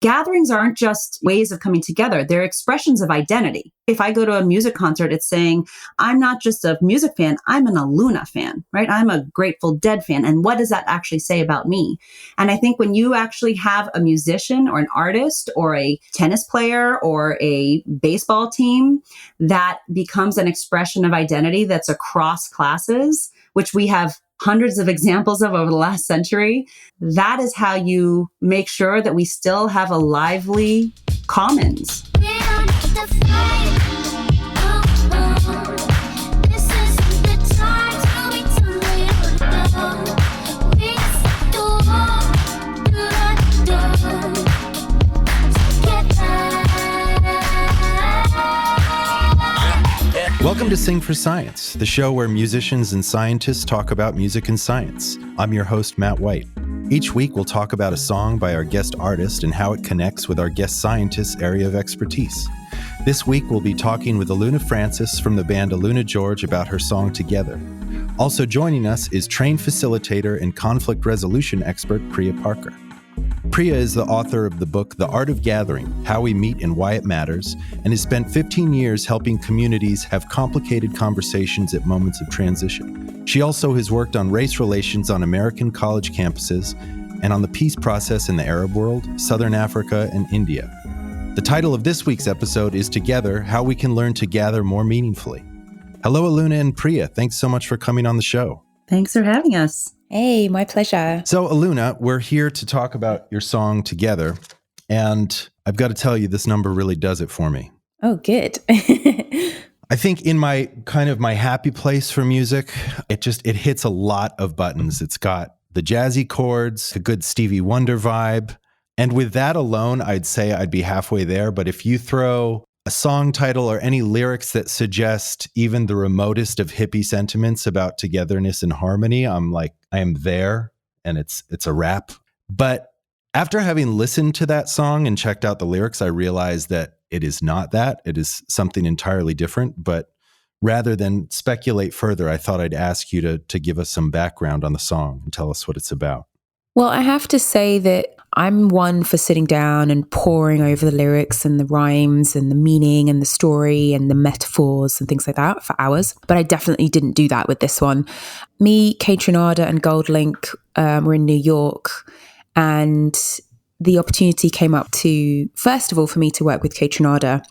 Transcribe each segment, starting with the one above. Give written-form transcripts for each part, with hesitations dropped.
gatherings aren't just ways of coming together. They're expressions of identity. If I go to a music concert, it's saying, I'm not just a music fan, I'm an Aluna fan, right? I'm a Grateful Dead fan. And what does that actually say about me? And I think when you actually have a musician or an artist or a tennis player or a baseball team, that becomes an expression of identity that's across classes, which we have hundreds of examples of over the last century. That is how you make sure that we still have a lively commons. Welcome to Sing for Science, the show where musicians and scientists talk about music and science. I'm your host, Matt White. Each week, we'll talk about a song by our guest artist and how it connects with our guest scientist's area of expertise. This week, we'll be talking with Aluna Francis from the band AlunaGeorge about her song Together. Also joining us is trained facilitator and conflict resolution expert Priya Parker. Priya is the author of the book The Art of Gathering, How We Meet and Why It Matters, and has spent 15 years helping communities have complicated conversations at moments of transition. She also has worked on race relations on American college campuses and on the peace process in the Arab world, Southern Africa, and India. The title of this week's episode is Together, How We Can Learn to Gather More Meaningfully. Hello, Aluna and Priya. Thanks so much for coming on the show. Thanks for having us. Hey, my pleasure. So, Aluna, we're here to talk about your song Together, and I've got to tell you, this number really does it for me. Oh, good. I think in my happy place for music, it hits a lot of buttons. It's got the jazzy chords, a good Stevie Wonder vibe, and with that alone, I'd say I'd be halfway there. But if you throw a song title or any lyrics that suggest even the remotest of hippie sentiments about togetherness and harmony, I'm like, I am there, and it's a wrap. But after having listened to that song and checked out the lyrics, I realized that it is not that. It is something entirely different. But rather than speculate further, I thought I'd ask you to give us some background on the song and tell us what it's about. Well, I have to say that I'm one for sitting down and poring over the lyrics and the rhymes and the meaning and the story and the metaphors and things like that for hours. But I definitely didn't do that with this one. Me, Kate Trinada and Goldlink were in New York, and the opportunity came up to, first of all, for me to work with Kate Trinada.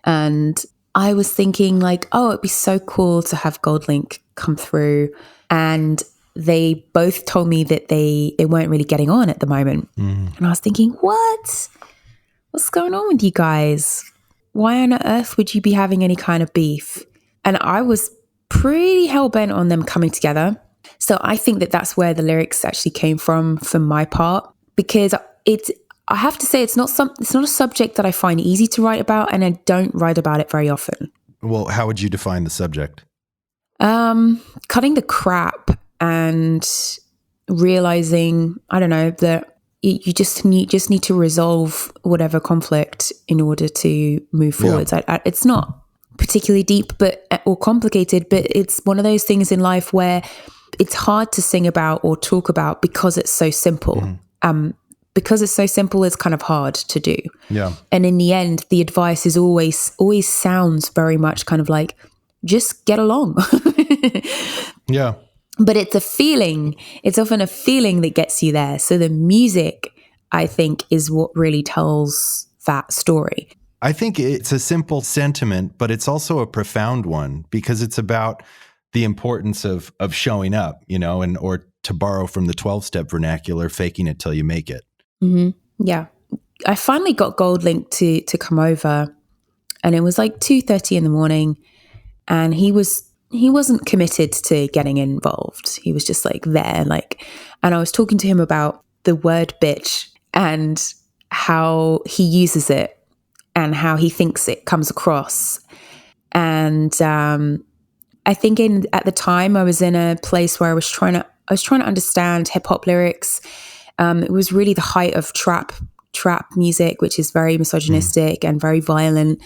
And I was thinking like, oh, it'd be so cool to have Goldlink come through. And they both told me that they weren't really getting on at the moment. And I was thinking, what's going on with you guys? Why on earth would you be having any kind of beef? And I was pretty hell-bent on them coming together. So I think that that's where the lyrics actually came from for my part, because I have to say it's not a subject that I find easy to write about, and I don't write about it very often. Well, how would you define the subject? Cutting the crap and realizing, I don't know, that you just need to resolve whatever conflict in order to move forward. Yeah. It's not particularly deep or complicated, but it's one of those things in life where it's hard to sing about or talk about because it's so simple. Because it's so simple, it's kind of hard to do. Yeah. And in the end, the advice is always sounds very much kind of like, just get along. Yeah. But it's a feeling. It's often a feeling that gets you there. So the music, I think, is what really tells that story. I think it's a simple sentiment, but it's also a profound one, because it's about the importance of showing up, or to borrow from the 12-step vernacular, faking it till you make it. Mm-hmm. Yeah. I finally got Goldlink to come over, and it was like 2:30 in the morning, and he wasn't committed to getting involved. He was just like there, and I was talking to him about the word bitch and how he uses it and how he thinks it comes across. And I think at the time I was in a place where I was trying to understand hip hop lyrics. It was really the height of trap music, which is very misogynistic and very violent.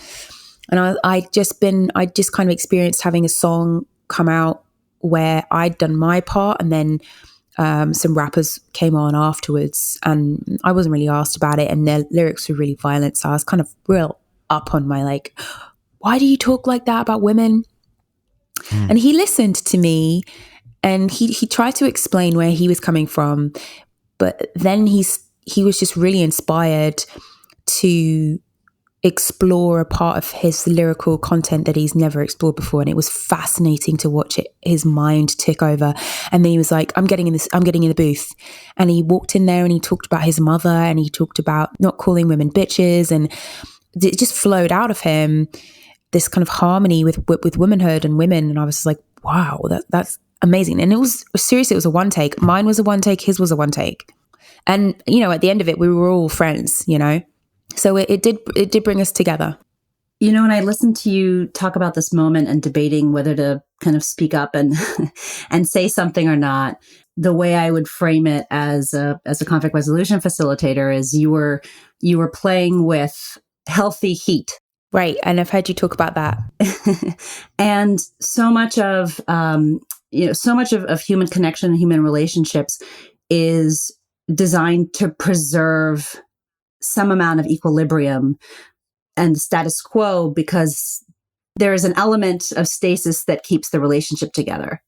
And I'd just kind of experienced having a song come out where I'd done my part, and then some rappers came on afterwards, and I wasn't really asked about it, and their lyrics were really violent. So I was kind of real up on my like, why do you talk like that about women? And he listened to me, and he tried to explain where he was coming from, but then he was just really inspired to explore a part of his lyrical content that he's never explored before, and it was fascinating to watch his mind tick over. And then he was like, I'm getting in the booth, and he walked in there and he talked about his mother, and he talked about not calling women bitches, and it just flowed out of him, this kind of harmony with womanhood and women. And I was like, wow, that's amazing. And it was seriously, it was a one take. Mine was a one take, his was a one take. And, you know, at the end of it, we were all friends, you know? So it did bring us together. You know, when I listened to you talk about this moment and debating whether to kind of speak up and and say something or not, the way I would frame it as a conflict resolution facilitator is you were playing with healthy heat. Right. And I've heard you talk about that. And so much of of human connection and human relationships is designed to preserve some amount of equilibrium and status quo, because there is an element of stasis that keeps the relationship together.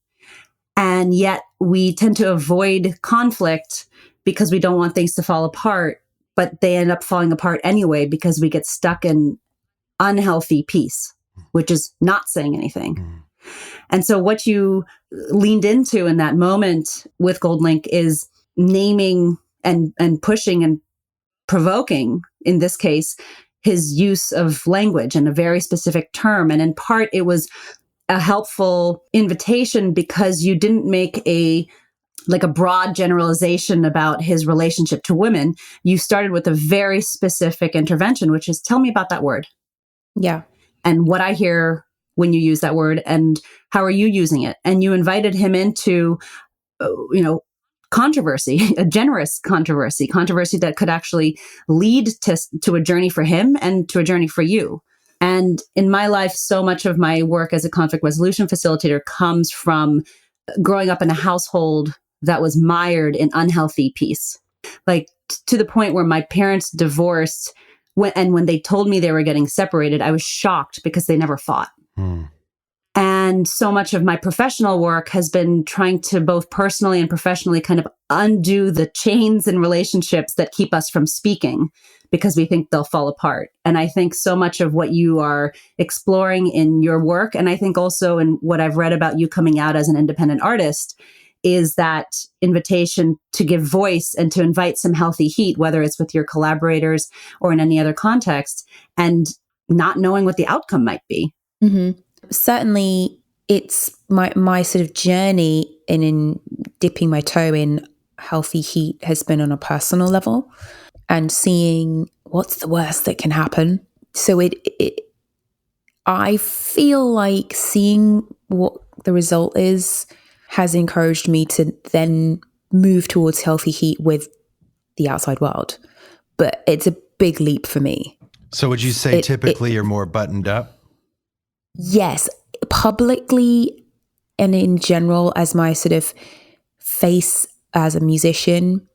And yet we tend to avoid conflict because we don't want things to fall apart, but they end up falling apart anyway because we get stuck in unhealthy peace, which is not saying anything. And so what you leaned into in that moment with GoldLink is naming and pushing and provoking, in this case, his use of language and a very specific term. And in part, it was a helpful invitation because you didn't make a broad generalization about his relationship to women. You started with a very specific intervention, which is, tell me about that word. Yeah. And what I hear when you use that word, and how are you using it? And you invited him into, controversy, a generous controversy that could actually lead to a journey for him and to a journey for you. And in my life, so much of my work as a conflict resolution facilitator comes from growing up in a household that was mired in unhealthy peace. Like to the point where my parents divorced, when they told me they were getting separated, I was shocked because they never fought. And so much of my professional work has been trying to both personally and professionally kind of undo the chains and relationships that keep us from speaking because we think they'll fall apart. And I think so much of what you are exploring in your work, and I think also in what I've read about you coming out as an independent artist, is that invitation to give voice and to invite some healthy heat, whether it's with your collaborators or in any other context, and not knowing what the outcome might be. Mm-hmm. Certainly, it's my sort of journey in dipping my toe in healthy heat has been on a personal level and seeing what's the worst that can happen. So I feel like seeing what the result is has encouraged me to then move towards healthy heat with the outside world. But it's a big leap for me. So would you say typically you're more buttoned up? Yes, publicly and in general, as my sort of face as a musician,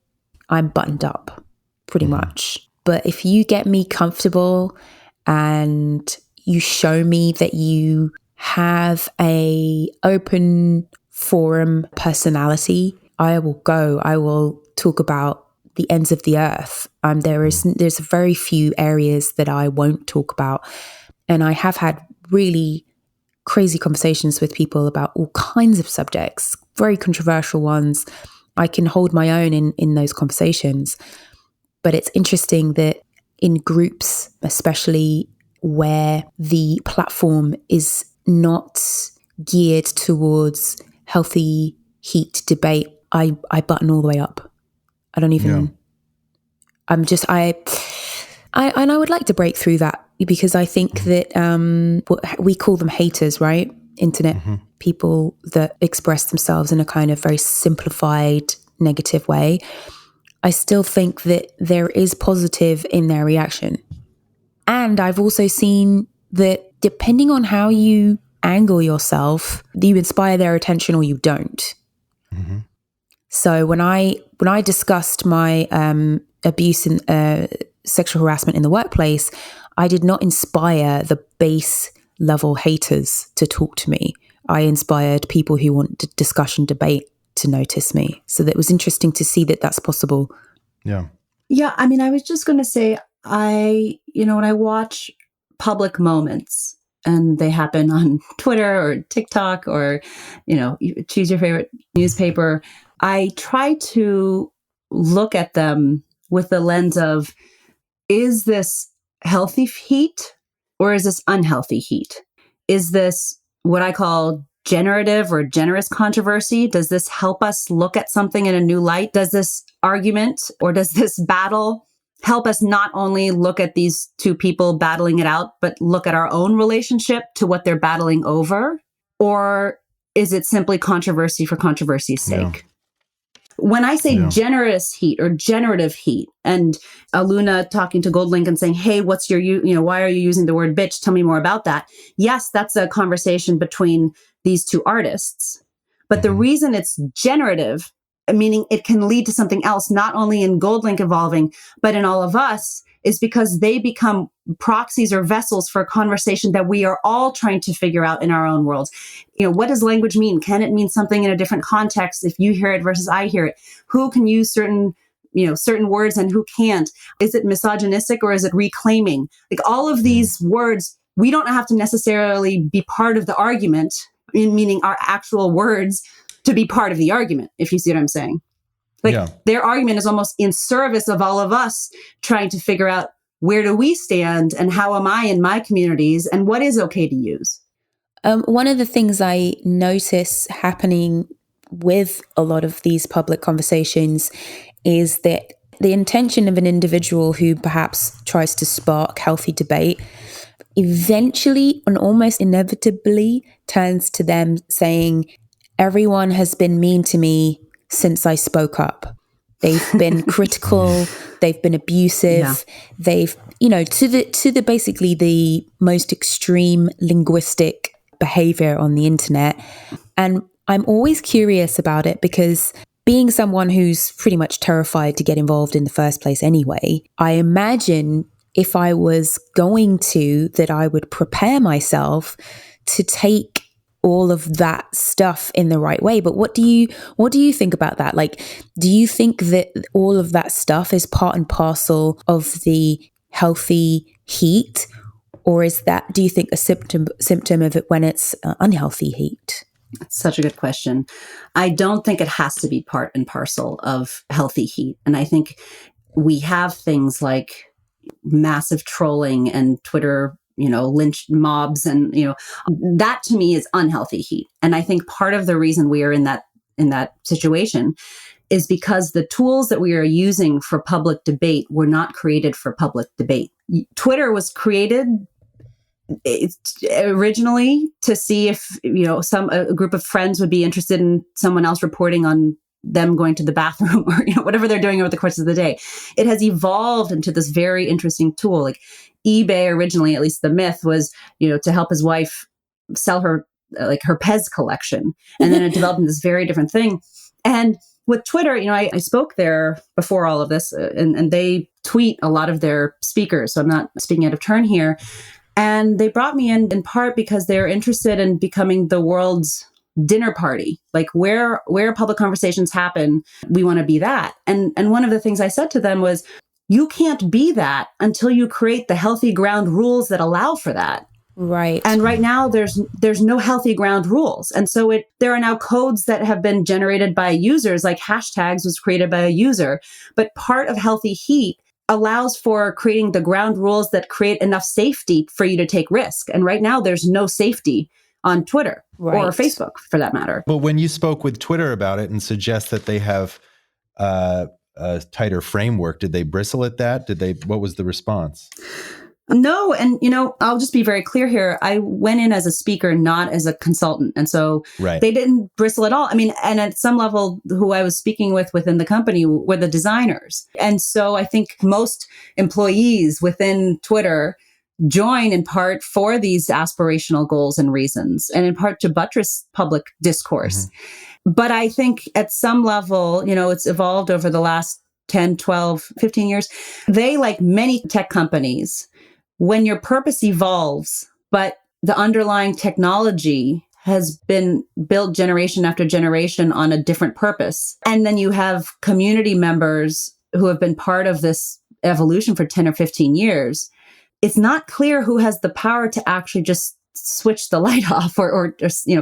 I'm buttoned up pretty much. But if you get me comfortable and you show me that you have a open forum personality, I will go. I will talk about the ends of the earth. There's very few areas that I won't talk about. And I have had really crazy conversations with people about all kinds of subjects, very controversial ones. I can hold my own in those conversations. But it's interesting that in groups, especially where the platform is not geared towards healthy heat debate, I button all the way up. I don't even, yeah. And I would like to break through that, because I think that we call them haters, right? Internet people that express themselves in a kind of very simplified, negative way. I still think that there is positive in their reaction. And I've also seen that depending on how you angle yourself, you inspire their attention or you don't. So when I discussed my abuse and sexual harassment in the workplace, I did not inspire the base level haters to talk to me. I inspired people who want discussion, debate to notice me. So that was interesting to see that that's possible. Yeah. Yeah. I mean, I was just going to say, when I watch public moments and they happen on Twitter or TikTok or, you choose your favorite newspaper, I try to look at them with the lens of, is this healthy heat or is this unhealthy heat? Is this what I call generative or generous controversy? Does this help us look at something in a new light? Does this argument or does this battle help us not only look at these two people battling it out, but look at our own relationship to what they're battling over? Or is it simply controversy for controversy's sake? Yeah. When I say generous heat or generative heat, and Aluna talking to Gold Link and saying, hey, what's your, why are you using the word bitch? Tell me more about that. Yes, that's a conversation between these two artists. But the reason it's generative, meaning it can lead to something else, not only in Gold Link evolving, but in all of us, is because they become proxies or vessels for a conversation that we are all trying to figure out in our own worlds. What does language mean? Can it mean something in a different context if you hear it versus I hear it? Who can use certain words and who can't? Is it misogynistic or is it reclaiming? Like all of these words, we don't have to necessarily be part of the argument, meaning our actual words to be part of the argument, if you see what I'm saying. Their argument is almost in service of all of us trying to figure out where do we stand and how am I in my communities and what is okay to use. One of the things I notice happening with a lot of these public conversations is that the intention of an individual who perhaps tries to spark healthy debate eventually and almost inevitably turns to them saying, everyone has been mean to me since I spoke up. They've been critical, they've been abusive, they've, to the basically the most extreme linguistic behavior on the internet. And I'm always curious about it because being someone who's pretty much terrified to get involved in the first place anyway, I imagine if I was going to, that I would prepare myself to take all of that stuff in the right way. But what do you think about that? Like, do you think that all of that stuff is part and parcel of the healthy heat? Or do you think a symptom of it when it's unhealthy heat? That's such a good question. I don't think it has to be part and parcel of healthy heat. And I think we have things like massive trolling and Twitter lynch mobs and, that to me is unhealthy heat. And I think part of the reason we are in that situation is because the tools that we are using for public debate were not created for public debate. Twitter was created originally to see if, a group of friends would be interested in someone else reporting on them going to the bathroom or, whatever they're doing over the course of the day. It has evolved into this very interesting tool. Like eBay originally, at least the myth was, to help his wife sell her Pez collection. And then it developed into this very different thing. And with Twitter, I spoke there before all of this and they tweet a lot of their speakers. So I'm not speaking out of turn here. And they brought me in part because they're interested in becoming the world's dinner party, like where public conversations happen. We want to be that. And one of the things I said to them was, you can't be that until you create the healthy ground rules that allow for that. Right. And right now there's no healthy ground rules. And so there are now codes that have been generated by users, like hashtags was created by a user. But part of healthy heat allows for creating the ground rules that create enough safety for you to take risk. And right now there's no safety on Twitter or Facebook for that matter. But when you spoke with Twitter about it and suggest that they have a tighter framework, did they bristle at that? What was the response? No. And, I'll just be very clear here. I went in as a speaker, not as a consultant. And so They didn't bristle at all. I mean, and at some level, who I was speaking with within the company were the designers. And so I think most employees within Twitter join in part for these aspirational goals and reasons, and in part to buttress public discourse. But I think at some level, it's evolved over the last 10, 12, 15 years. They, like many tech companies, when your purpose evolves, but the underlying technology has been built generation after generation on a different purpose, and then you have community members who have been part of this evolution for 10 or 15 years, it's not clear who has the power to actually just switch the light off or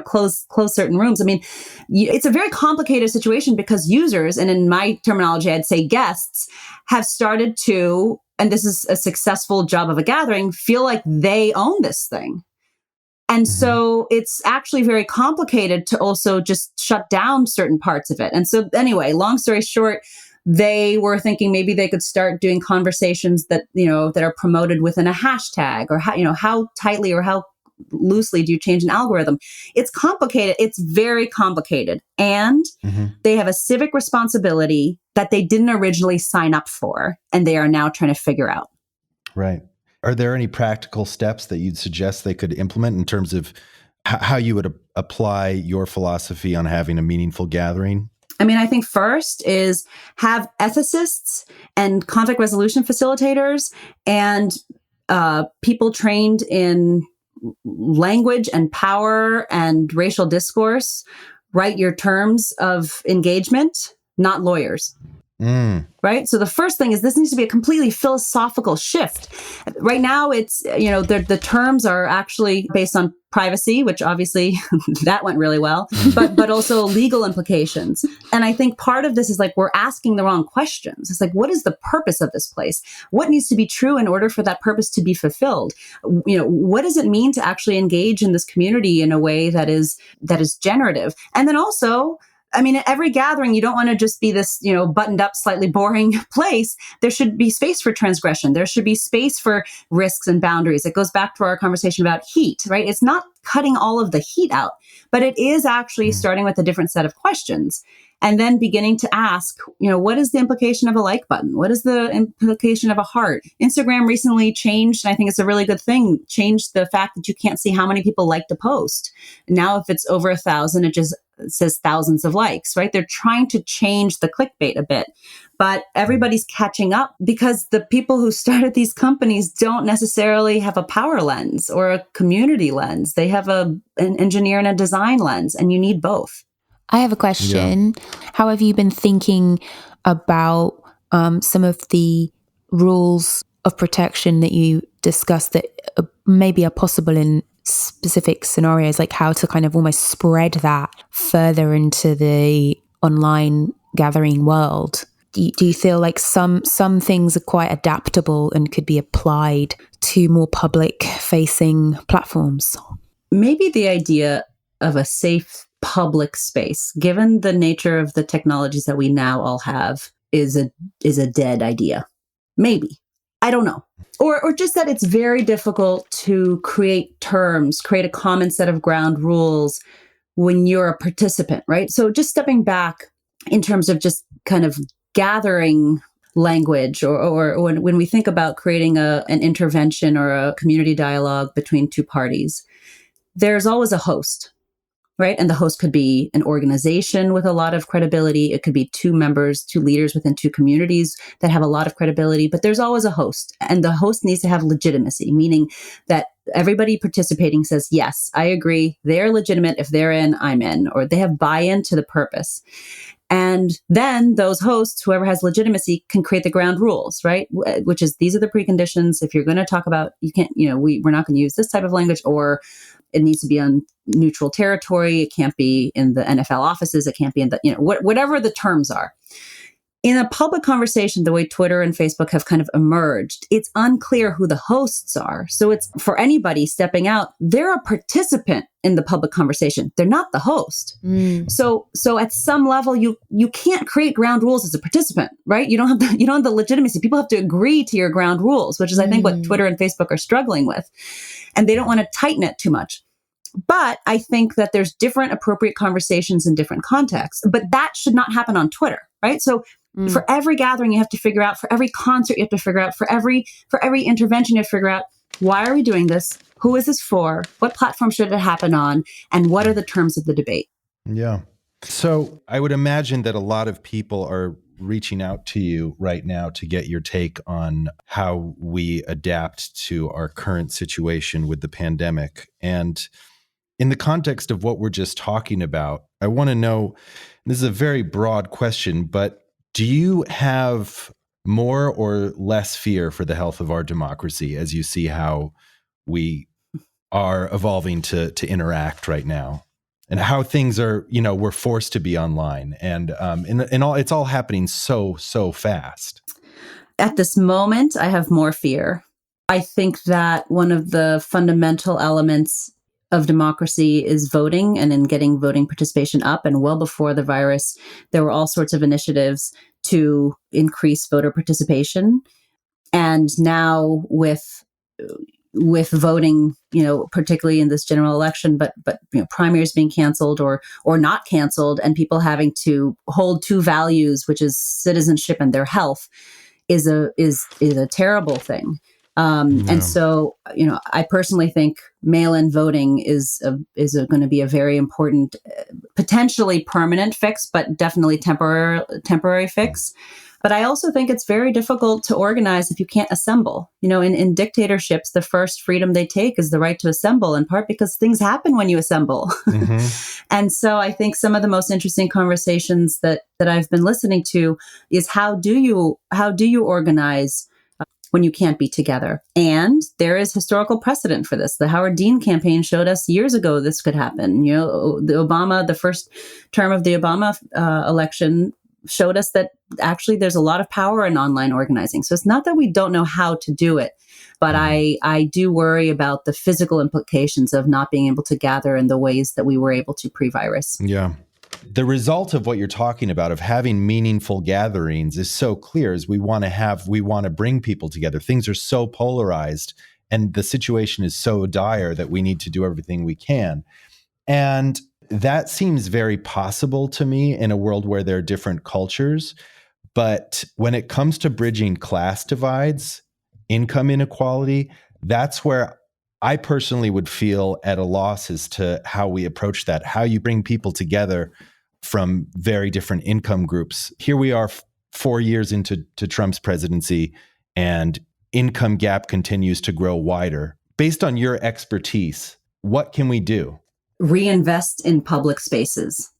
close certain rooms. I mean, it's a very complicated situation because users, and in my terminology, I'd say guests, have started to, and this is a successful job of a gathering, feel like they own this thing. And so it's actually very complicated to also just shut down certain parts of it. And so anyway, long story short, they were thinking maybe they could start doing conversations that, that are promoted within a hashtag, or how tightly or how loosely do you change an algorithm? It's complicated. It's very complicated. And they have a civic responsibility that they didn't originally sign up for, and they are now trying to figure out. Right. Are there any practical steps that you'd suggest they could implement in terms of how you would apply your philosophy on having a meaningful gathering? I mean, I think first is have ethicists and conflict resolution facilitators and people trained in language and power and racial discourse write your terms of engagement, not lawyers. Right? So the first thing is this needs to be a completely philosophical shift. Right now, it's, the terms are actually based on privacy, which obviously that went really well, but also legal implications. And I think part of this is like, we're asking the wrong questions. It's like, what is the purpose of this place? What needs to be true in order for that purpose to be fulfilled? What does it mean to actually engage in this community in a way that is generative? And then also, I mean, at every gathering, you don't want to just be this, buttoned up, slightly boring place. There should be space for transgression. There should be space for risks and boundaries. It goes back to our conversation about heat, right? It's not cutting all of the heat out, but it is actually starting with a different set of questions. And then beginning to ask, what is the implication of a like button? What is the implication of a heart? Instagram recently changed, and I think it's a really good thing, changed the fact that you can't see how many people liked a post. Now, if it's over 1,000, it just says thousands of likes, right? They're trying to change the clickbait a bit, but everybody's catching up because the people who started these companies don't necessarily have a power lens or a community lens. They have an engineer and a design lens, and you need both. I have a question. Yeah. How have you been thinking about some of the rules of protection that you discussed that maybe are possible in specific scenarios, like how to kind of almost spread that further into the online gathering world? Do you feel like some things are quite adaptable and could be applied to more public-facing platforms? Maybe the idea of a safe public space, given the nature of the technologies that we now all have, is a dead idea. Maybe. I don't know. Or just that it's very difficult to create a common set of ground rules when you're a participant, right? So just stepping back in terms of just kind of gathering language, or when we think about creating an intervention or a community dialogue between two parties, there's always a host. Right. And the host could be an organization with a lot of credibility. It could be two leaders within two communities that have a lot of credibility, but there's always a host. And the host needs to have legitimacy, meaning that everybody participating says, yes, I agree. They're legitimate. If they're in, I'm in, or they have buy-in to the purpose. And then those hosts, whoever has legitimacy, can create the ground rules, right? Which is, these are the preconditions. If you're going to talk about, you can't, we're not going to use this type of language, or it needs to be on neutral territory. It can't be in the NFL offices. It can't be in the, whatever the terms are. In a public conversation, the way Twitter and Facebook have kind of emerged, it's unclear who the hosts are. So it's, for anybody stepping out, they're a participant in the public conversation. They're not the host. So at some level, you can't create ground rules as a participant, right? You don't have the legitimacy. People have to agree to your ground rules, which is, I think, what Twitter and Facebook are struggling with. And they don't want to tighten it too much. But I think that there's different appropriate conversations in different contexts. But that should not happen on Twitter, right? So for every gathering, you have to figure out, for every concert, you have to figure out, for every intervention, you have to figure out, Why are we doing this? Who is this for? What platform should it happen on? And what are the terms of the debate? Yeah. So I would imagine that a lot of people are reaching out to you right now to get your take on how we adapt to our current situation with the pandemic. And in the context of what we're just talking about, I want to know, this is a very broad question, but do you have more or less fear for the health of our democracy as you see how we are evolving to interact right now? And how things are, we're forced to be online, and all it's all happening so fast. At this moment, I have more fear. I think that one of the fundamental elements of democracy is voting, and in getting voting participation up. And well before the virus, there were all sorts of initiatives to increase voter participation. And now with voting, particularly in this general election, but primaries being canceled or not canceled, and people having to hold two values, which is citizenship and their health, is a terrible thing. And so, I personally think mail-in voting is going to be a very important, potentially permanent fix, but definitely temporary fix. But I also think it's very difficult to organize if you can't assemble. In dictatorships, the first freedom they take is the right to assemble, in part because things happen when you assemble. Mm-hmm. And so I think some of the most interesting conversations that I've been listening to is how do you organize when you can't be together? And there is historical precedent for this. The Howard Dean campaign showed us years ago this could happen. The first term of the Obama election showed us that actually there's a lot of power in online organizing. So it's not that we don't know how to do it, but I do worry about the physical implications of not being able to gather in the ways that we were able to pre-virus. Yeah. The result of what you're talking about, of having meaningful gatherings, is so clear. As we want to bring people together. Things are so polarized, and the situation is so dire that we need to do everything we can. And that seems very possible to me in a world where there are different cultures. But when it comes to bridging class divides, income inequality, that's where I personally would feel at a loss as to how we approach that, how you bring people together from very different income groups. Here we are 4 years into Trump's presidency, and income gap continues to grow wider. Based on your expertise, what can we do? Reinvest in public spaces.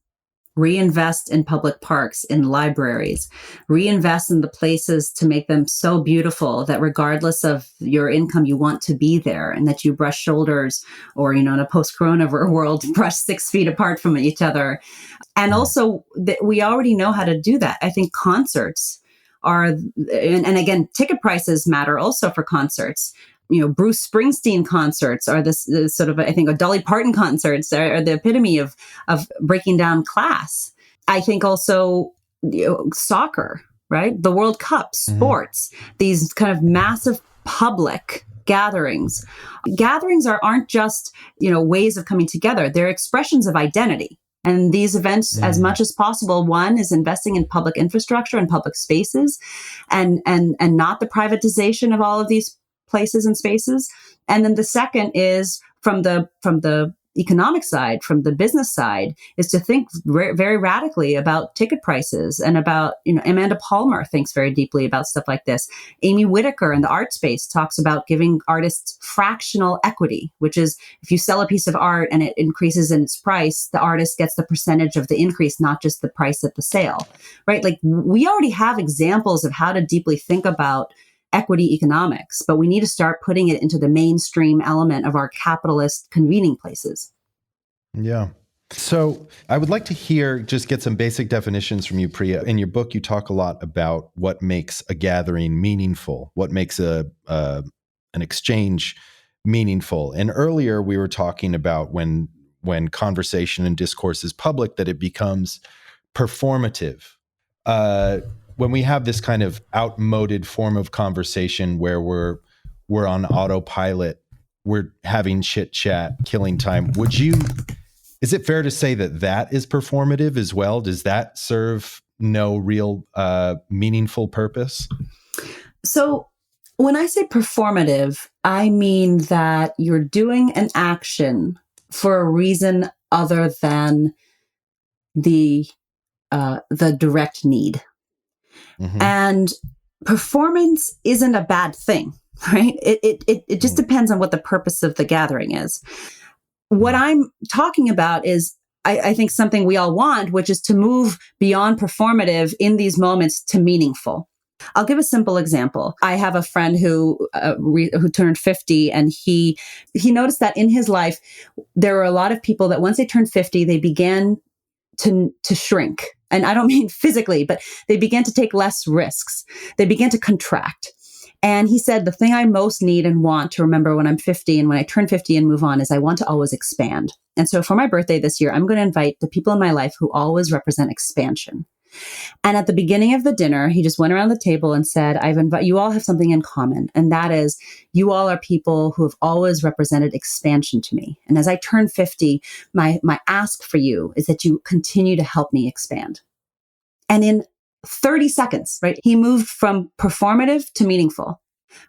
Reinvest in public parks, in libraries, reinvest in the places to make them so beautiful that regardless of your income, you want to be there, and that you brush shoulders, or, in a post-corona world, brush 6 feet apart from each other. And also that we already know how to do that. I think concerts are, and again, ticket prices matter also for concerts. Bruce Springsteen concerts are this sort of, I think, Dolly Parton concerts are the epitome of breaking down class. I think also soccer, right? The World Cup, sports, these kind of massive public gatherings. Gatherings aren't just, ways of coming together. They're expressions of identity. And these events, as much as possible, one is investing in public infrastructure and public spaces, and not the privatization of all of these places and spaces. And then the second is from the economic side, from the business side, is to think very radically about ticket prices, and about, Amanda Palmer thinks very deeply about stuff like this. Amy Whitaker in the art space talks about giving artists fractional equity, which is if you sell a piece of art and it increases in its price, the artist gets the percentage of the increase, not just the price at the sale, right? Like, we already have examples of how to deeply think about equity economics, but we need to start putting it into the mainstream element of our capitalist convening places. Yeah. So I would like to get some basic definitions from you, Priya. In your book, you talk a lot about what makes a gathering meaningful, what makes an exchange meaningful. And earlier we were talking about when conversation and discourse is public, that it becomes performative. When we have this kind of outmoded form of conversation where we're on autopilot, we're having chit chat, killing time. Is it fair to say that is performative as well? Does that serve no real meaningful purpose? So When I say performative, I mean that you're doing an action for a reason other than the direct need. Mm-hmm. And performance isn't a bad thing, right? It just depends on what the purpose of the gathering is. What I'm talking about is, I think, something we all want, which is to move beyond performative in these moments to meaningful. I'll give a simple example. I have a friend who turned 50, and he noticed that in his life, there were a lot of people that once they turned 50, they began to shrink. And I don't mean physically, but they began to take less risks. They began to contract. And he said, the thing I most need and want to remember when I'm 50 and when I turn 50 and move on is I want to always expand. And so for my birthday this year, I'm going to invite the people in my life who always represent expansion. And at the beginning of the dinner, he just went around the table and said, you all have something in common. And that is, you all are people who have always represented expansion to me. And as I turn 50, my ask for you is that you continue to help me expand. And in 30 seconds, right, he moved from performative to meaningful,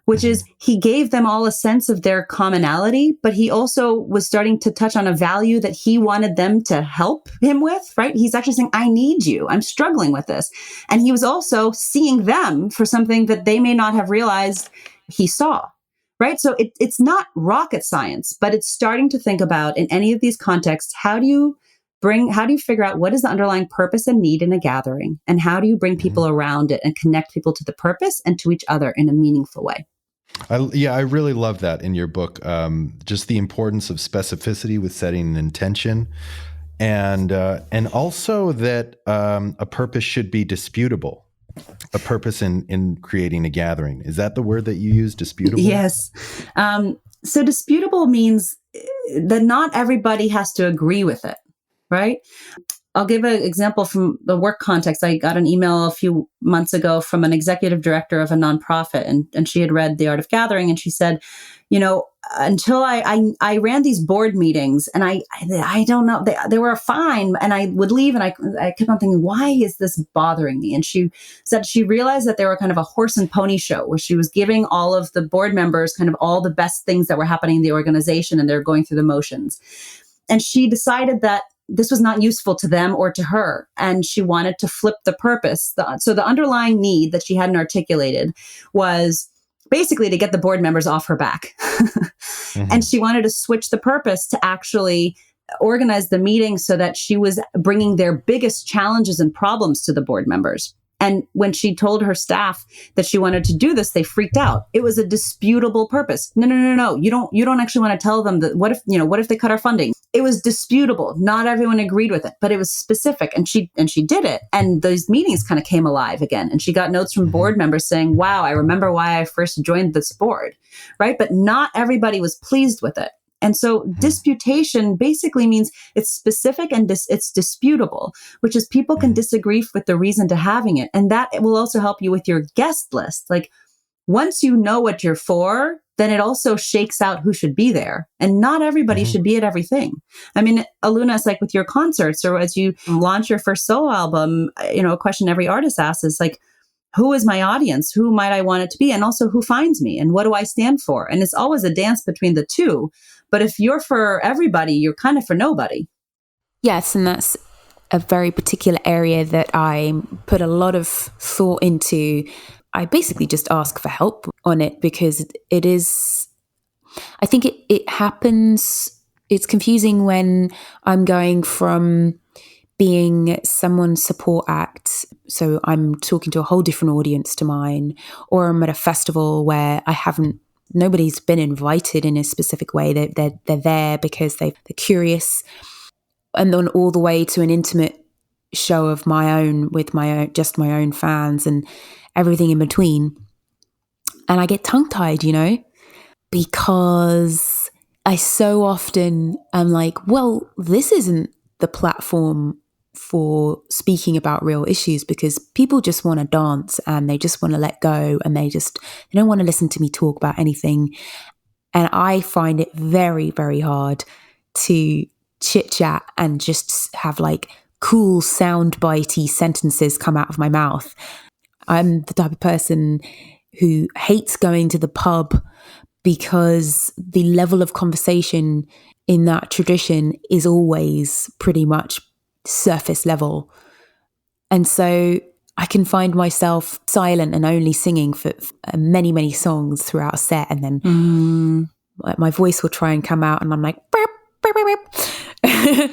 which is he gave them all a sense of their commonality, but he also was starting to touch on a value that he wanted them to help him with, right? He's actually saying, I need you. I'm struggling with this. And he was also seeing them for something that they may not have realized he saw, right? So it's not rocket science, but it's starting to think about, in any of these contexts, how do you figure out what is the underlying purpose and need in a gathering? And how do you bring people around it and connect people to the purpose and to each other in a meaningful way? I really love that in your book. Just the importance of specificity with setting an intention, and also that a purpose should be disputable. A purpose in creating a gathering. Is that the word that you use, disputable? Yes. So disputable means that not everybody has to agree with it. Right? I'll give an example from the work context. I got an email a few months ago from an executive director of a nonprofit, and she had read The Art of Gathering, and she said, until I ran these board meetings, and I don't know, they were fine, and I would leave, and I kept on thinking, why is this bothering me? And she said she realized that they were kind of a horse and pony show, where she was giving all of the board members kind of all the best things that were happening in the organization, and they're going through the motions. And she decided that this was not useful to them or to her. And she wanted to flip the purpose. So the underlying need that she hadn't articulated was basically to get the board members off her back. And she wanted to switch the purpose to actually organize the meeting so that she was bringing their biggest challenges and problems to the board members. And when she told her staff that she wanted to do this, they freaked out. It was a disputable purpose. No. You don't actually want to tell them that. What if they cut our funding? It was disputable. Not everyone agreed with it, but it was specific, and she did it. And those meetings kind of came alive again. And she got notes from board members saying, "Wow, I remember why I first joined this board," right? But not everybody was pleased with it. And so disputation basically means it's specific and it's disputable, which is people can disagree with the reason to having it. And that will also help you with your guest list. Like, once you know what you're for, then it also shakes out who should be there. And not everybody should be at everything. I mean, Aluna, it's like with your concerts or as you launch your first solo album, a question every artist asks is like, who is my audience? Who might I want it to be? And also, who finds me? And what do I stand for? And it's always a dance between the two. But if you're for everybody, you're kind of for nobody. Yes, and that's a very particular area that I put a lot of thought into. I basically just ask for help on it because it is, I think it happens, it's confusing when I'm going from being someone's support act, so I'm talking to a whole different audience to mine, or I'm at a festival where nobody's been invited in a specific way. They're there because they're curious, and then all the way to an intimate show of my own with just my own fans and everything in between. And I get tongue-tied, because I so often am like, well, this isn't the platform for speaking about real issues, because people just want to dance and they just want to let go, and they don't want to listen to me talk about anything. And I find it very, very hard to chit chat and just have like cool soundbitey sentences come out of my mouth. I'm the type of person who hates going to the pub because the level of conversation in that tradition is always pretty much surface level. And so I can find myself silent and only singing for many, many songs throughout a set. And then my voice will try and come out and I'm like, burp, burp, burp, burp.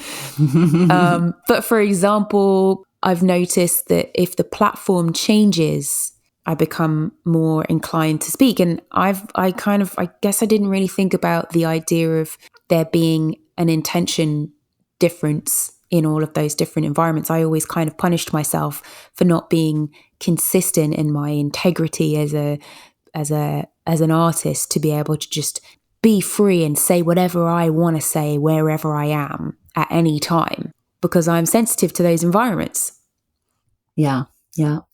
But for example, I've noticed that if the platform changes, I become more inclined to speak. And I guess I didn't really think about the idea of there being an intention difference in all of those different environments. I always kind of punished myself for not being consistent in my integrity as an artist, to be able to just be free and say whatever I want to say wherever I am at any time, because I'm sensitive to those environments. Yeah.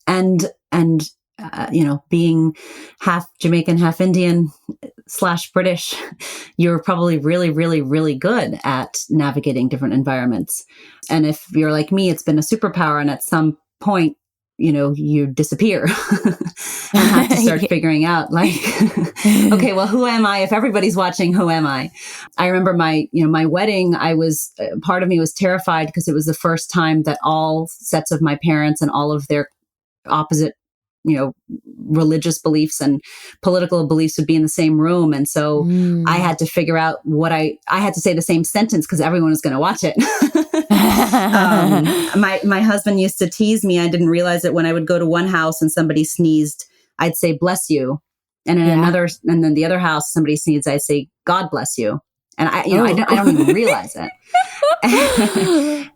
And being half Jamaican, half Indian / British, you're probably really, really, really good at navigating different environments. And if you're like me, it's been a superpower. And at some point, you disappear and have to start figuring out like, okay, well, who am I? If everybody's watching, who am I? I remember my wedding, part of me was terrified because it was the first time that all sets of my parents and all of their opposite religious beliefs and political beliefs would be in the same room. And so I had to figure out what I had to say the same sentence because everyone was going to watch it. My husband used to tease me. I didn't realize it when I would go to one house and somebody sneezed, I'd say, bless you. And in another, and then the other house, somebody sneezed, I'd say, God bless you. And I don't even realize it.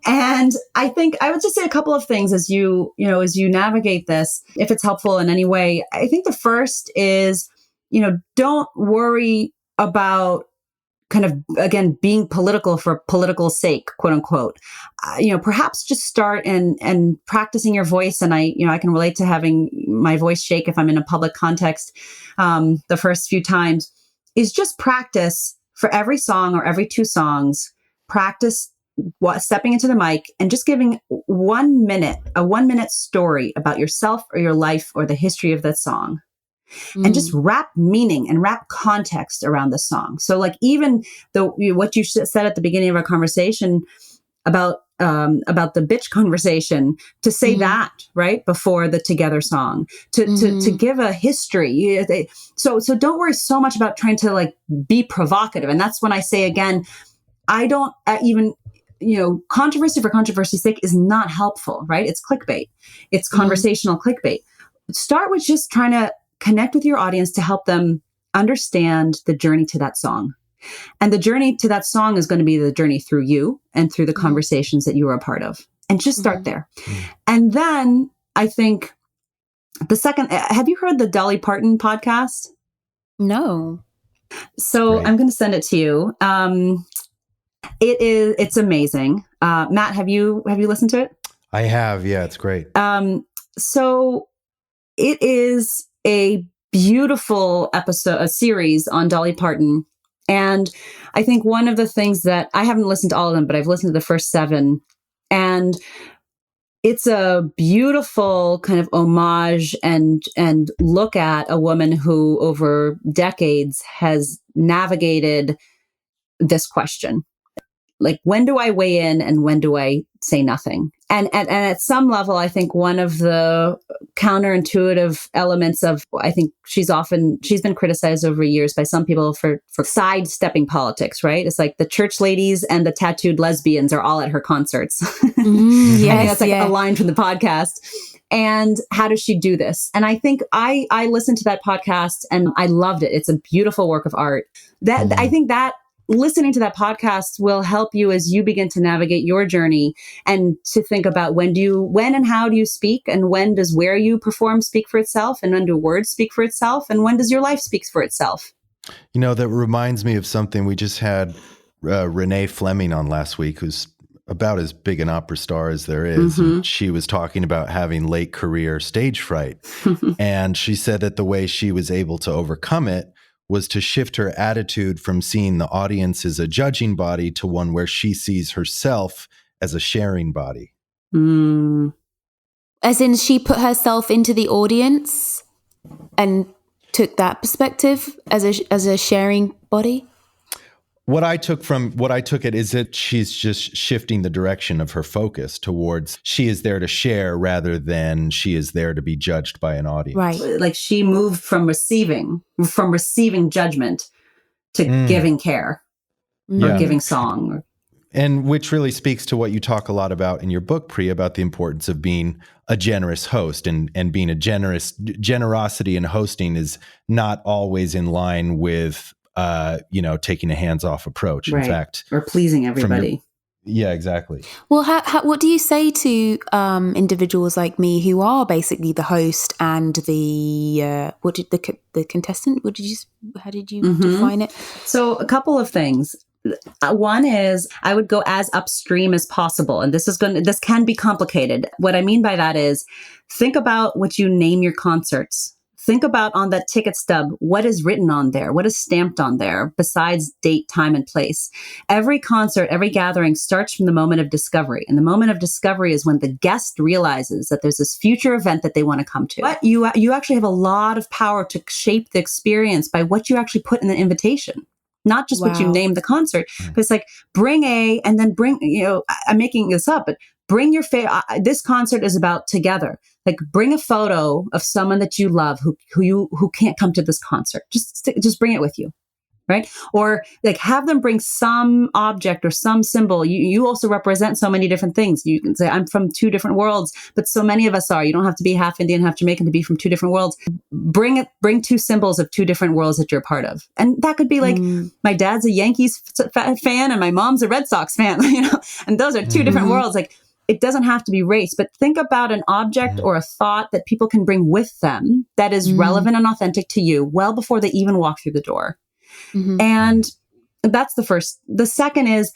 And I think I would just say a couple of things as you navigate this, if it's helpful in any way. I think the first is, don't worry about kind of, again, being political for political sake, quote unquote. Perhaps just start and practicing your voice. And I can relate to having my voice shake if I'm in a public context. The first few times is just practice for every song or every 2 songs, practice stepping into the mic and just giving a 1 minute story about yourself or your life or the history of that song. And just wrap meaning and wrap context around the song. So like even what you said at the beginning of our conversation about the bitch conversation, to say that right before the Together song, to give a history. So don't worry so much about trying to like be provocative. And that's when I say again, I don't even, controversy for controversy's sake is not helpful, right? It's clickbait. It's conversational clickbait. Start with just trying to connect with your audience to help them understand the journey to that song. And the journey to that song is going to be the journey through you and through the conversations that you were a part of. And just start there. And then I think the second, have you heard the Dolly Parton podcast? No. So Right. I'm going to send it to you. It's amazing. Matt, have you listened to it? I have. Yeah, it's great. So it is a beautiful episode, a series on Dolly Parton. And I think one of the things that I haven't listened to all of them, but I've listened to the first 7, and it's a beautiful kind of homage and look at a woman who over decades has navigated this question. Like, when do I weigh in and when do I say nothing? And at some level, I think one of the counterintuitive elements of, I think she's been criticized over years by some people for sidestepping politics, right? It's like the church ladies and the tattooed lesbians are all at her concerts. Yes, I think that's like a line from the podcast. And how does she do this? And I think I listened to that podcast and I loved it. It's a beautiful work of art. I think that listening to that podcast will help you as you begin to navigate your journey and to think about when and how do you speak, and when does where you perform speak for itself, and when do words speak for itself, and when does your life speak for itself? That reminds me of something. We just had Renee Fleming on last week, who's about as big an opera star as there is. And she was talking about having late career stage fright. And she said that the way she was able to overcome it was to shift her attitude from seeing the audience as a judging body to one where she sees herself as a sharing body. As in, she put herself into the audience and took that perspective as a sharing body? What I took it is that she's just shifting the direction of her focus towards she is there to share rather than she is there to be judged by an audience. Right. Like she moved from receiving judgment to giving care or giving song. And which really speaks to what you talk a lot about in your book, Priya, about the importance of being a generous host and being generosity in hosting is not always in line with taking a hands-off approach. Right. In fact, or pleasing everybody. Yeah, exactly. Well, what do you say to individuals like me who are basically the host and the contestant? How did you define it? So a couple of things. One is I would go as upstream as possible, and this can be complicated. What I mean by that is think about what you name your concerts. Think about on that ticket stub, what is written on there? What is stamped on there besides date, time, and place? Every concert, every gathering starts from the moment of discovery. And the moment of discovery is when the guest realizes that there's this future event that they want to come to. But you actually have a lot of power to shape the experience by what you actually put in the invitation. Not just what you name the concert, but it's like bring I'm making this up, but bring your this concert is about together. Like bring a photo of someone that you love who can't come to this concert. Just bring it with you. Right. Or like have them bring some object or some symbol. You also represent so many different things. You can say, I'm from two different worlds, but so many of us are. You don't have to be half Indian, half Jamaican to be from two different worlds. Bring two symbols of two different worlds that you're part of. And that could be like, my dad's a Yankees fan and my mom's a Red Sox fan, and those are two different worlds. Like it doesn't have to be race, but think about an object or a thought that people can bring with them that is relevant and authentic to you well before they even walk through the door. And that's the first. The second is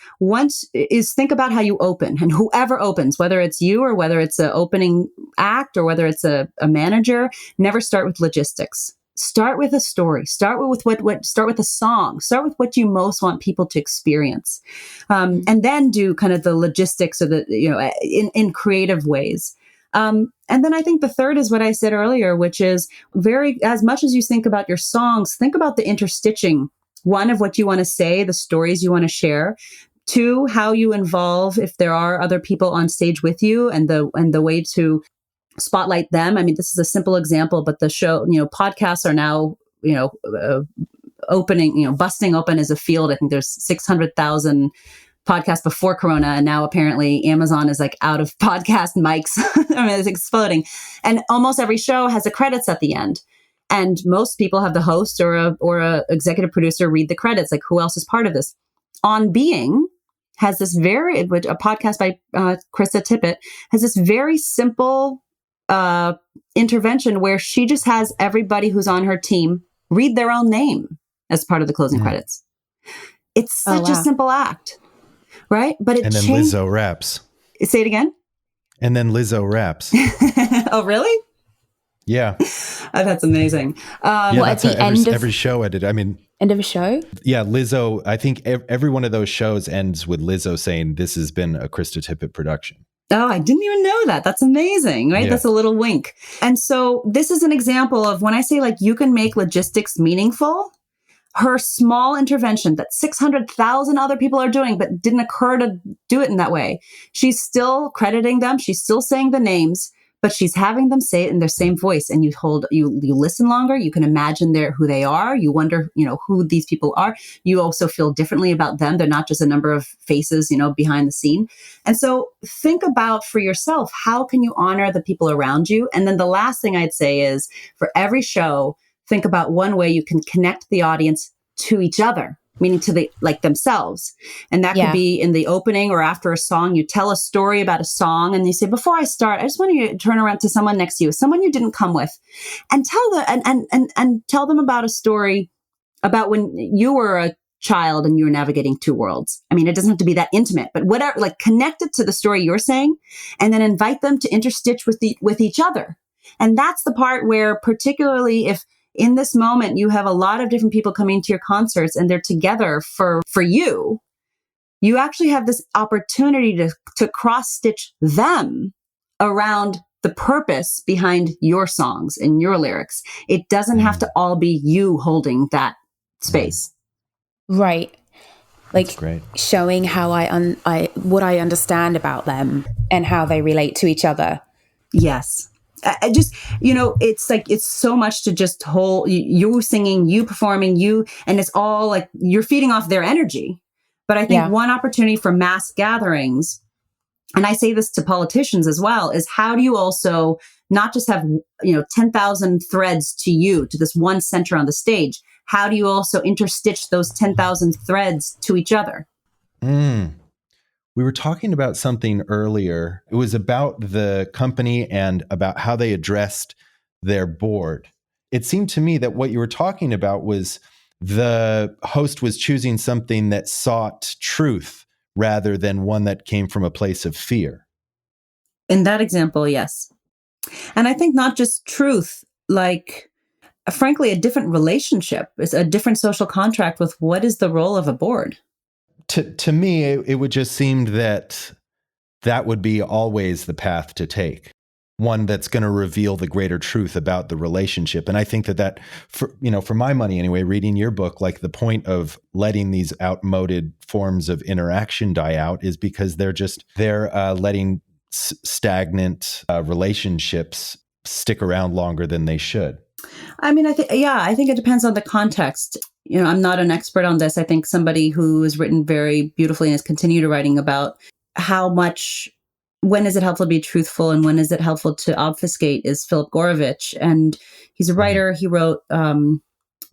think about how you open, and whoever opens, whether it's you or whether it's an opening act or whether it's a manager, never start with logistics. Start with a story. Start with start with a song. Start with what you most want people to experience, and then do kind of the logistics of in creative ways. And then I think the third is what I said earlier, which is as much as you think about your songs, think about the interstitching. One, of what you want to say, the stories you want to share. Two, how you involve if there are other people on stage with you and the way to spotlight them. I mean, this is a simple example, but the show, podcasts are now, opening, busting open as a field. I think there's 600,000 podcasts before Corona. And now apparently Amazon is like out of podcast mics. I mean, it's exploding. And almost every show has the credits at the end. And most people have the host or a executive producer read the credits. Like who else is part of this? On Being has this a podcast by Krista Tippett has this very simple intervention where she just has everybody who's on her team read their own name as part of the closing credits. It's such a simple act. Right? But and then Lizzo raps. Say it again. And then Lizzo raps. Oh, really? Yeah. Oh, that's amazing. That's at the end of every show I did. I mean, end of a show? Yeah, Lizzo. I think every one of those shows ends with Lizzo saying, "This has been a Krista Tippett production." Oh, I didn't even know that. That's amazing, right? Yeah. That's a little wink. And so this is an example of when I say like you can make logistics meaningful. Her small intervention that 600,000 other people are doing, but didn't occur to do it in that way. She's still crediting them. She's still saying the names, but she's having them say it in their same voice. And you listen longer. You can imagine who they are. You wonder, who these people are. You also feel differently about them. They're not just a number of faces, behind the scene. And so think about for yourself, how can you honor the people around you? And then the last thing I'd say is for every show, think about one way you can connect the audience to each other, meaning to themselves. And that could be in the opening or after a song. You tell a story about a song and you say, before I start, I just want you to turn around to someone next to you, someone you didn't come with, and tell them about a story about when you were a child and you were navigating two worlds. I mean, it doesn't have to be that intimate, but whatever, like connect it to the story you're saying, and then invite them to interstitch with each other. And that's the part where, particularly if in this moment, you have a lot of different people coming to your concerts and they're together for you. You actually have this opportunity to cross-stitch them around the purpose behind your songs and your lyrics. It doesn't have to all be you holding that space. Right. Like That's great. Showing how what I understand about them and how they relate to each other. Yes. I just, it's like, it's so much to just hold you singing, you performing, and it's all like you're feeding off their energy. But I think one opportunity for mass gatherings, and I say this to politicians as well, is how do you also not just have, 10,000 threads to this one center on the stage? How do you also interstitch those 10,000 threads to each other? We were talking about something earlier. It was about the company and about how they addressed their board. It seemed to me that what you were talking about was the host was choosing something that sought truth rather than one that came from a place of fear. In that example, yes. And I think not just truth, like, frankly, a different relationship. It's a different social contract with what is the role of a board. To me, it would just seem that would be always the path to take, one that's going to reveal the greater truth about the relationship. And I think that for my money anyway, reading your book, like the point of letting these outmoded forms of interaction die out is because they're letting stagnant relationships stick around longer than they should. I mean, I think it depends on the context. I'm not an expert on this. I think somebody who has written very beautifully and has continued writing about when is it helpful to be truthful and when is it helpful to obfuscate is Philip Gorovich. And he's a writer. He wrote,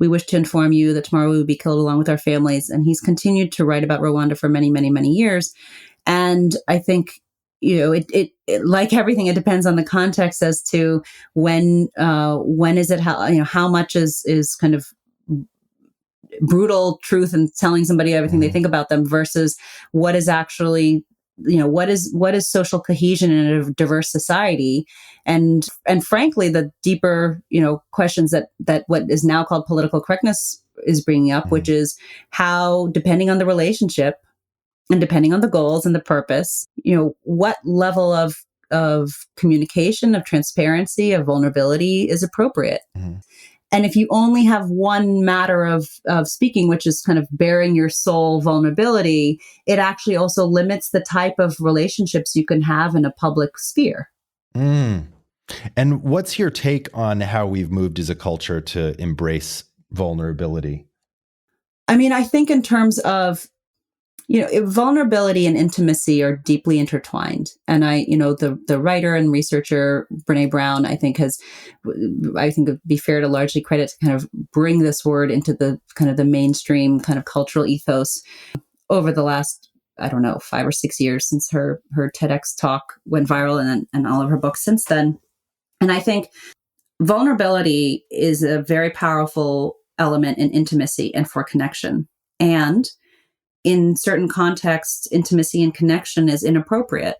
"We wish to inform you that tomorrow we will be killed along with our families." And he's continued to write about Rwanda for many, many, many years. And I think, it like everything, it depends on the context as to when is it, how much is kind of brutal truth and telling somebody everything they think about them versus what is actually, what is social cohesion in a diverse society. And frankly, the deeper, questions that what is now called political correctness is bringing up, which is how, depending on the relationship and depending on the goals and the purpose, what level of communication, of transparency, of vulnerability is appropriate. And if you only have one matter of speaking, which is kind of bearing your soul vulnerability, it actually also limits the type of relationships you can have in a public sphere. And what's your take on how we've moved as a culture to embrace vulnerability? I mean, I think in terms of, vulnerability and intimacy are deeply intertwined. And the writer and researcher, Brene Brown, I think it'd be fair to largely credit to kind of bring this word into the kind of the mainstream kind of cultural ethos over the last, 5 or 6 years since her TEDx talk went viral and all of her books since then. And I think vulnerability is a very powerful element in intimacy and for connection. And in certain contexts, intimacy and connection is inappropriate.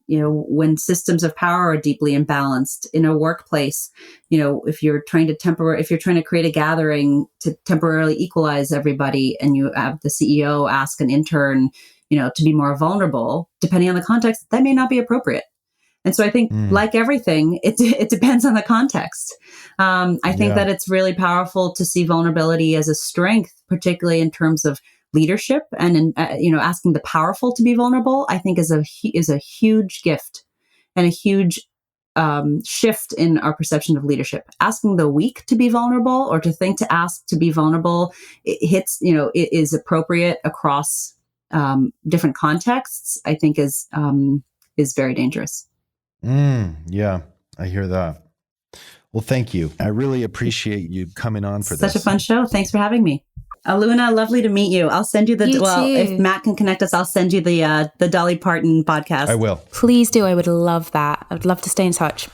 When systems of power are deeply imbalanced in a workplace, if you're trying to create a gathering to temporarily equalize everybody and you have the CEO ask an intern, to be more vulnerable, depending on the context, that may not be appropriate. And so I think like everything, it depends on the context. I think that it's really powerful to see vulnerability as a strength, particularly in terms of leadership and asking the powerful to be vulnerable, I think is a huge gift and a huge shift in our perception of leadership. Asking the weak to be vulnerable or to think to ask to be vulnerable, it is appropriate across different contexts, I think is very dangerous. Yeah, I hear that. Well, thank you. I really appreciate you coming on for this. Such a fun show. Thanks for having me. Aluna, lovely to meet you. I'll send you if Matt can connect us, I'll send you the Dolly Parton podcast. I will. Please do. I would love that. I would love to stay in touch.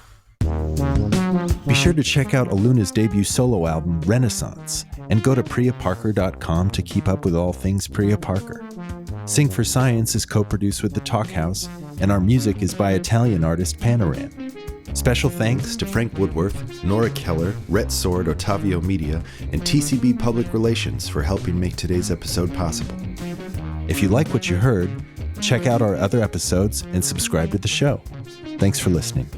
Be sure to check out Aluna's debut solo album, Renaissance, and go to priyaparker.com to keep up with all things Priya Parker. Sing for Science is co-produced with The Talk House, and our music is by Italian artist Panoram. Special thanks to Frank Woodworth, Nora Keller, Rhett Sword, Ottavio Media, and TCB Public Relations for helping make today's episode possible. If you like what you heard, check out our other episodes and subscribe to the show. Thanks for listening.